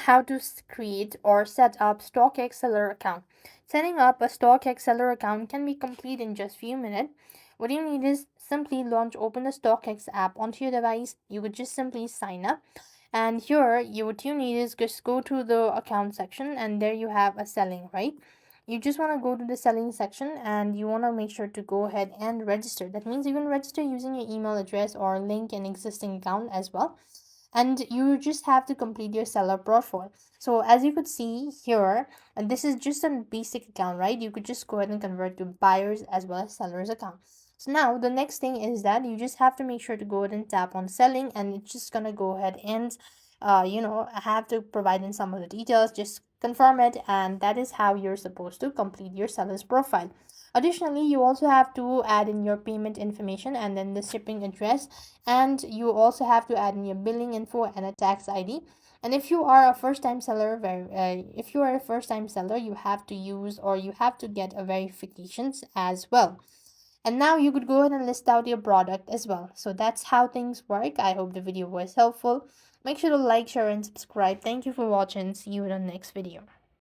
how to create or set up StockX seller account. Setting up a StockX seller account can be complete in just few minutes. What you need is simply open the StockX app onto your device. You would just simply sign up. And here, what you need is just go to the account section, and there you have a selling, right? You just want to go to the selling section and you want to make sure to go ahead and register. That means you can register using your email address or link an existing account as well, and you just have to complete your seller profile. So as you could see here, and this is just a basic account, right? You could just go ahead and convert to buyers as well as sellers account. So now the next thing is that you just have to make sure to go ahead and tap on selling, and it's just gonna go ahead and have to provide in some of the details, just confirm it, and that is how you're supposed to complete your seller's profile. Additionally, you also have to add in your payment information and then the shipping address, and you also have to add in your billing info and a tax ID. And if you are a first time seller, you have to use or you have to get a verifications as well. And now you could go ahead and list out your product as well. So that's how things work. I hope the video was helpful. Make sure to like, share, and subscribe. Thank you for watching. See you in the next video.